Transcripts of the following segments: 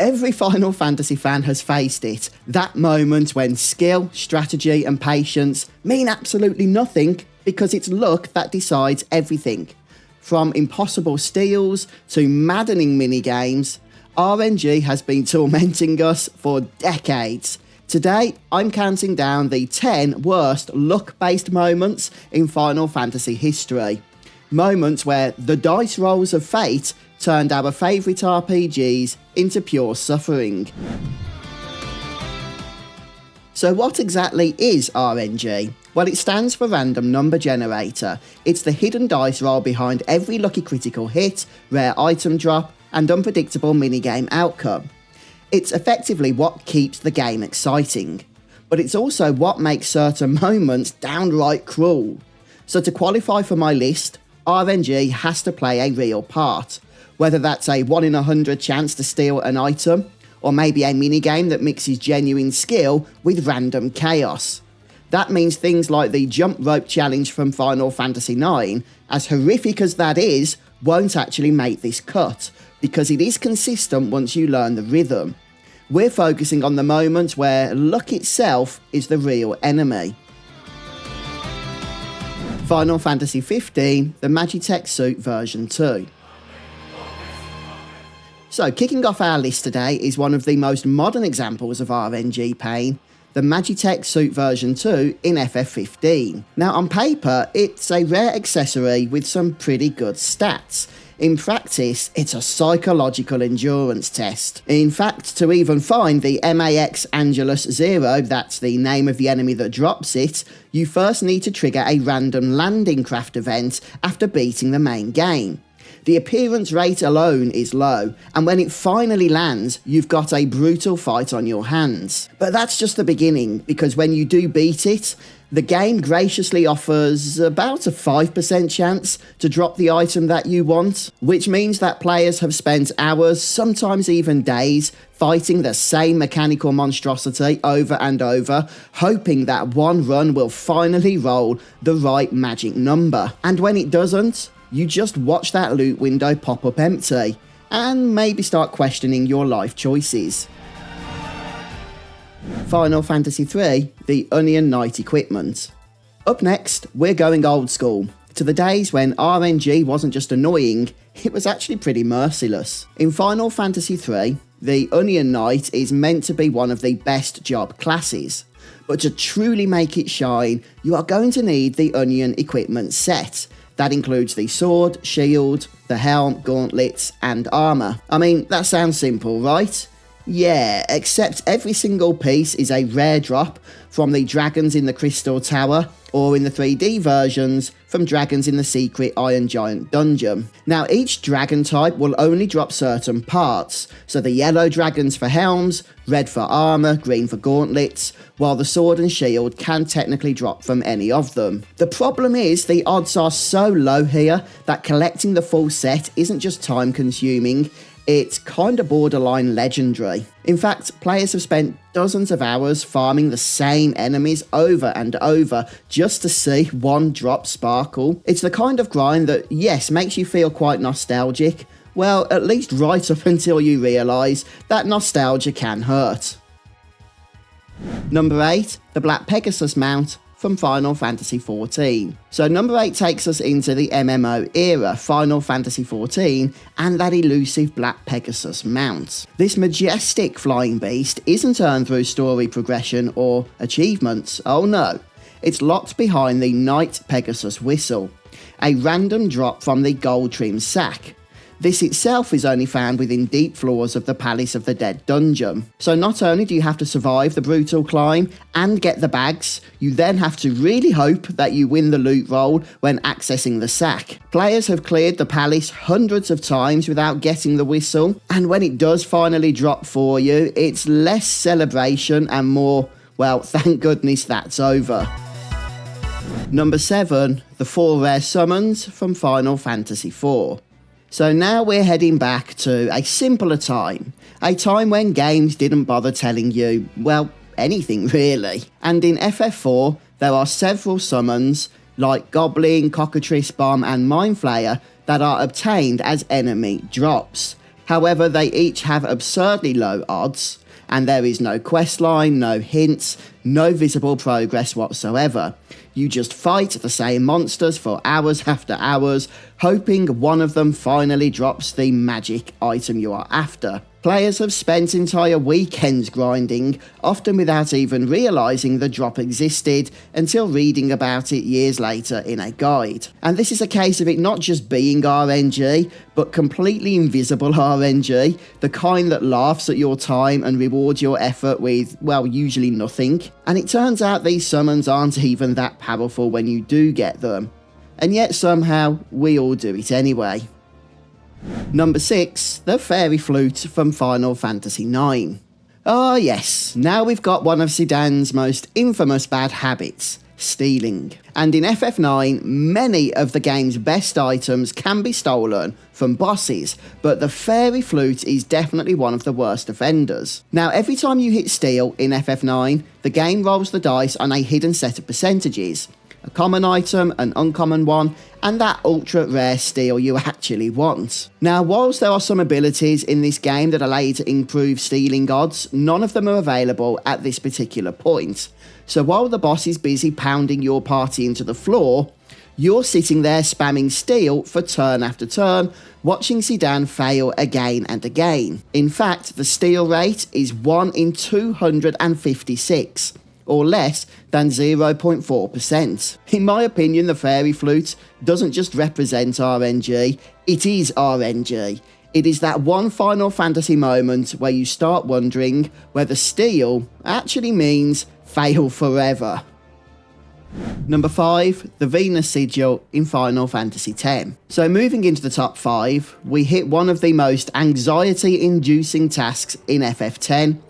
Every Final Fantasy fan has faced it, that moment when skill, strategy and patience mean absolutely nothing because it's luck that decides everything. From impossible steals to maddening minigames, RNG has been tormenting us for decades. Today, I'm counting down the 10 worst luck-based moments in Final Fantasy history. Moments where the dice rolls of fate turned our favourite RPGs into pure suffering. So what exactly is RNG? Well, it stands for Random Number Generator. It's the hidden dice roll behind every lucky critical hit, rare item drop, and unpredictable minigame outcome. It's effectively what keeps the game exciting, but it's also what makes certain moments downright cruel. So to qualify for my list, RNG has to play a real part, whether that's a 1 in 100 chance to steal an item, or maybe a minigame that mixes genuine skill with random chaos. That means things like the jump rope challenge from Final Fantasy IX, as horrific as that is, won't actually make this cut, because it is consistent once you learn the rhythm. We're focusing on the moments where luck itself is the real enemy. Final Fantasy XV, the Magitech suit version 2. So kicking off our list today is one of the most modern examples of RNG pain, the Magitech suit version 2 in FF15. Now on paper, it's a rare accessory with some pretty good stats. In practice, it's a psychological endurance test. In fact, to even find the MAX Angelus 0, that's the name of the enemy that drops it, you first need to trigger a random landing craft event after beating the main game. The appearance rate alone is low, and when it finally lands, you've got a brutal fight on your hands. But that's just the beginning, because when you do beat it, the game graciously offers about a 5% chance to drop the item that you want, which means that players have spent hours, sometimes even days, fighting the same mechanical monstrosity over and over, hoping that one run will finally roll the right magic number. And when it doesn't, you just watch that loot window pop up empty, and maybe start questioning your life choices. Final Fantasy III, the Onion Knight equipment. Up next, we're going old school, to the days when RNG wasn't just annoying, it was actually pretty merciless. In Final Fantasy III, the Onion Knight is meant to be one of the best job classes, but to truly make it shine, you are going to need the Onion equipment set. That includes the sword, shield, the helm, gauntlets, and armour. I mean, that sounds simple, right? Yeah, except every single piece is a rare drop from the dragons in the Crystal Tower, or in the 3D versions, from dragons in the secret Iron Giant dungeon. Now, each dragon type will only drop certain parts, so the yellow dragons for helms, red for armour, green for gauntlets, while the sword and shield can technically drop from any of them. The problem is the odds are so low here that collecting the full set isn't just time consuming, it's kinda borderline legendary. In fact, players have spent dozens of hours farming the same enemies over and over just to see one drop sparkle. It's the kind of grind that, yes, makes you feel quite nostalgic. Well, at least right up until you realise that nostalgia can hurt. Number 8, the Black Pegasus mount from Final Fantasy XIV. So number 8 takes us into the MMO era, Final Fantasy XIV, and that elusive Black Pegasus mount. This majestic flying beast isn't earned through story progression or achievements, oh no. It's locked behind the Knight Pegasus whistle, a random drop from the gold trim sack. This itself is only found within deep floors of the Palace of the Dead dungeon. So not only do you have to survive the brutal climb and get the bags, you then have to really hope that you win the loot roll when accessing the sack. Players have cleared the palace hundreds of times without getting the whistle, and when it does finally drop for you, it's less celebration and more, well, thank goodness that's over. Number 7, the 4 rare summons from Final Fantasy IV. So now we're heading back to a simpler time, a time when games didn't bother telling you, well, anything really. And in FF4, there are several summons, like Goblin, Cockatrice Bomb and Mind Flayer, that are obtained as enemy drops. However, they each have absurdly low odds, and there is no questline, no hints, no visible progress whatsoever. You just fight the same monsters for hours after hours, hoping one of them finally drops the magic item you are after. Players have spent entire weekends grinding, often without even realising the drop existed until reading about it years later in a guide. And this is a case of it not just being RNG, but completely invisible RNG, the kind that laughs at your time and rewards your effort with, well, usually nothing. And it turns out these summons aren't even that powerful when you do get them. And yet somehow, we all do it anyway. Number 6, the Fairy Flute from Final Fantasy IX. Ah yes, now we've got one of Zidane's most infamous bad habits, stealing. And in FF9, many of the game's best items can be stolen from bosses, but the Fairy Flute is definitely one of the worst offenders. Now, every time you hit steal in FF9, the game rolls the dice on a hidden set of percentages. A common item, an uncommon one, and that ultra rare steal you actually want. Now, whilst there are some abilities in this game that allow you to improve stealing odds, none of them are available at this particular point. So while the boss is busy pounding your party into the floor, you're sitting there spamming steal for turn after turn, watching Zidane fail again and again. In fact, the steal rate is 1 in 256. Or less than 0.4%. In my opinion, the Fairy Flute doesn't just represent RNG, it is RNG. It is that one Final Fantasy moment where you start wondering whether steal actually means fail forever. Number 5, the Venus Sigil in Final Fantasy X. So moving into the top 5, we hit one of the most anxiety-inducing tasks in FF10,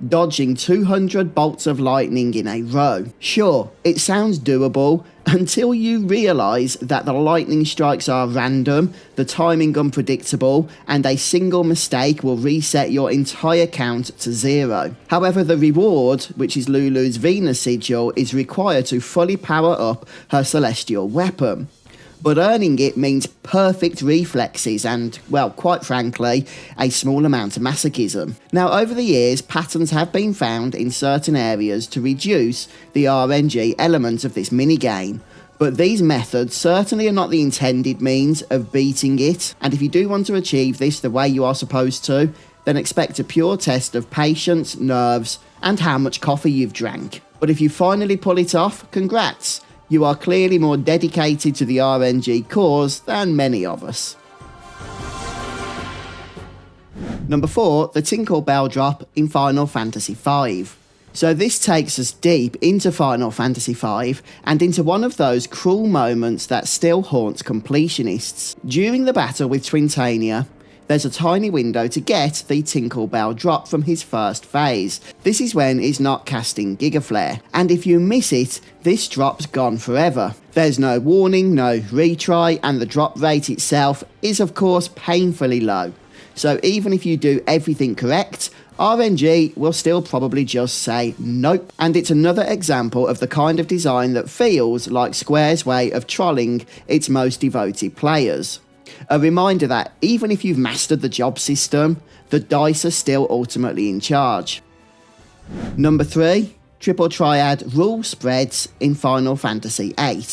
dodging 200 bolts of lightning in a row. Sure, it sounds doable until you realise that the lightning strikes are random, the timing unpredictable, and a single mistake will reset your entire count to 0. However, the reward, which is Lulu's Venus Sigil, is required to fully power up her celestial weapon. But earning it means perfect reflexes and, well, quite frankly, a small amount of masochism. Now, over the years, patterns have been found in certain areas to reduce the RNG element of this minigame, but these methods certainly are not the intended means of beating it, and if you do want to achieve this the way you are supposed to, then expect a pure test of patience, nerves, and how much coffee you've drank. But if you finally pull it off, congrats! You are clearly more dedicated to the RNG cause than many of us. Number 4, the Tinkle Bell drop in Final Fantasy V. So this takes us deep into Final Fantasy V and into one of those cruel moments that still haunts completionists. During the battle with Twintania, there's a tiny window to get the Tinkle Bell drop from his first phase. This is when he's not casting Giga Flare, and if you miss it, this drop's gone forever. There's no warning, no retry, and the drop rate itself is of course painfully low. So even if you do everything correct, RNG will still probably just say nope. And it's another example of the kind of design that feels like Square's way of trolling its most devoted players. A reminder that even if you've mastered the job system, the dice are still ultimately in charge. Number 3, Triple Triad rule spreads in Final Fantasy VIII.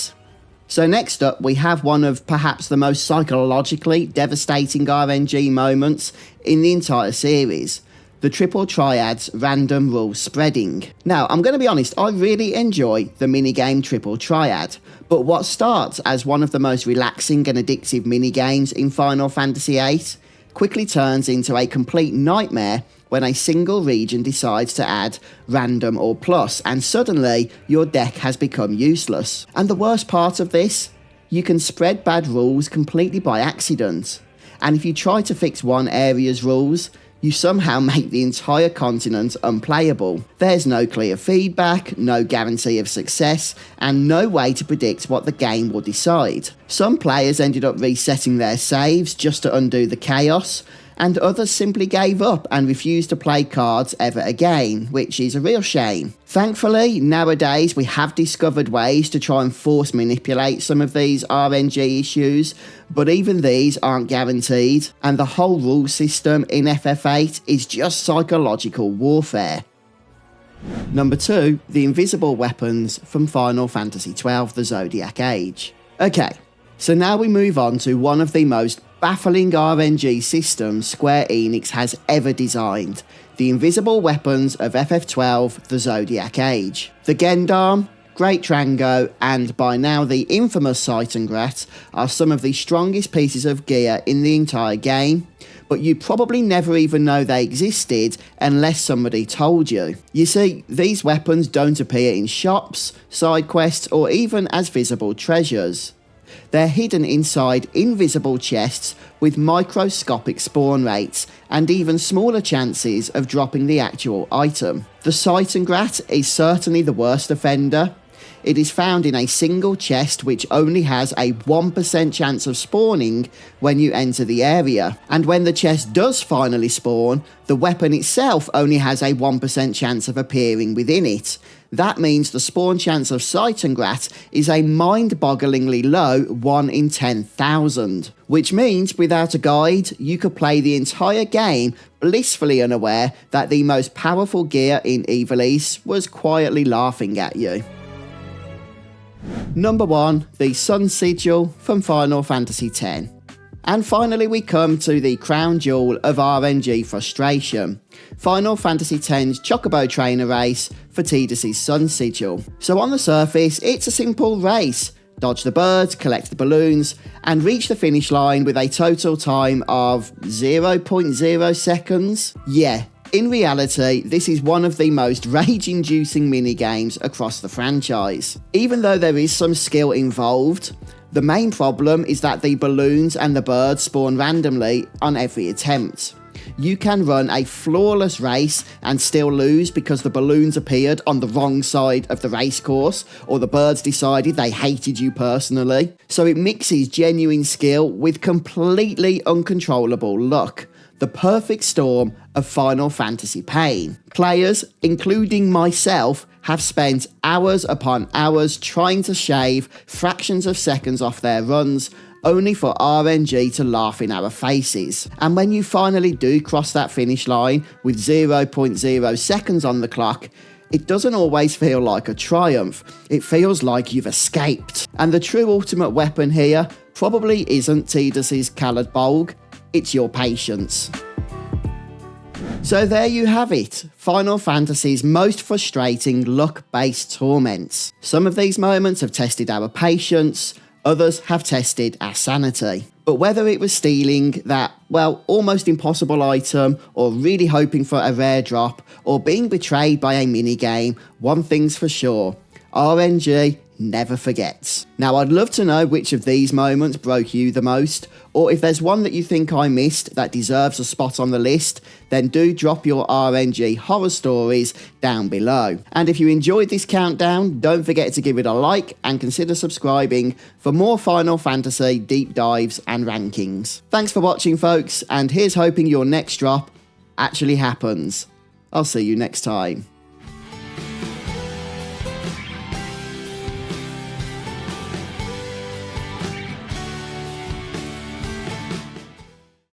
So next up we have one of perhaps the most psychologically devastating RNG moments in the entire series. The Triple Triad's random rule spreading. Now, I'm going to be honest, I really enjoy the minigame Triple Triad, but what starts as one of the most relaxing and addictive minigames in Final Fantasy VIII quickly turns into a complete nightmare when a single region decides to add random or plus, and suddenly your deck has become useless. And the worst part of this, you can spread bad rules completely by accident, and if you try to fix one area's rules, you somehow make the entire continent unplayable. There's no clear feedback, no guarantee of success, and no way to predict what the game will decide. Some players ended up resetting their saves just to undo the chaos, and others simply gave up and refused to play cards ever again, which is a real shame. Thankfully, nowadays we have discovered ways to try and force manipulate some of these RNG issues, but even these aren't guaranteed, and the whole rule system in FF8 is just psychological warfare. Number 2, the invisible weapons from Final Fantasy XII The Zodiac Age. Okay, so now we move on to one of the most baffling RNG systems Square Enix has ever designed, the invisible weapons of FF12 The Zodiac Age. The Gendarme, Great Trango, and by now the infamous Seitengrat are some of the strongest pieces of gear in the entire game, but you probably never even know they existed unless somebody told you. You see, these weapons don't appear in shops, side quests, or even as visible treasures. They're hidden inside invisible chests with microscopic spawn rates and even smaller chances of dropping the actual item. The Seitengrat is certainly the worst offender. It is found in a single chest which only has a 1% chance of spawning when you enter the area, and when the chest does finally spawn, the weapon itself only has a 1% chance of appearing within it. That means the spawn chance of Seitengrat is a mind-bogglingly low 1 in 10,000, which means without a guide, you could play the entire game blissfully unaware that the most powerful gear in Ivalice was quietly laughing at you. Number 1, the Sun Sigil from Final Fantasy X. And finally we come to the crown jewel of RNG frustration, Final Fantasy X's Chocobo Trainer race for Tidus' Sun Sigil. So on the surface, it's a simple race. Dodge the birds, collect the balloons, and reach the finish line with a total time of 0.0 seconds. Yeah, in reality, this is one of the most rage-inducing minigames across the franchise. Even though there is some skill involved, the main problem is that the balloons and the birds spawn randomly on every attempt. You can run a flawless race and still lose because the balloons appeared on the wrong side of the race course, or the birds decided they hated you personally. So it mixes genuine skill with completely uncontrollable luck. The perfect storm of Final Fantasy pain. Players, including myself, have spent hours upon hours trying to shave fractions of seconds off their runs, only for RNG to laugh in our faces. And when you finally do cross that finish line with 0.0 seconds on the clock, it doesn't always feel like a triumph. It feels like you've escaped. And the true ultimate weapon here probably isn't Tidus' Callad Bolg, it's your patience. So there you have it, Final Fantasy's most frustrating luck-based torments. Some of these moments have tested our patience, others have tested our sanity. But whether it was stealing that, well, almost impossible item, or really hoping for a rare drop, or being betrayed by a minigame, one thing's for sure, RNG never forgets. Now I'd love to know which of these moments broke you the most, or if there's one that you think I missed that deserves a spot on the list, then do drop your RNG horror stories down below. And if you enjoyed this countdown, don't forget to give it a like and consider subscribing for more Final Fantasy deep dives and rankings. Thanks for watching folks, and here's hoping your next drop actually happens. I'll see you next time.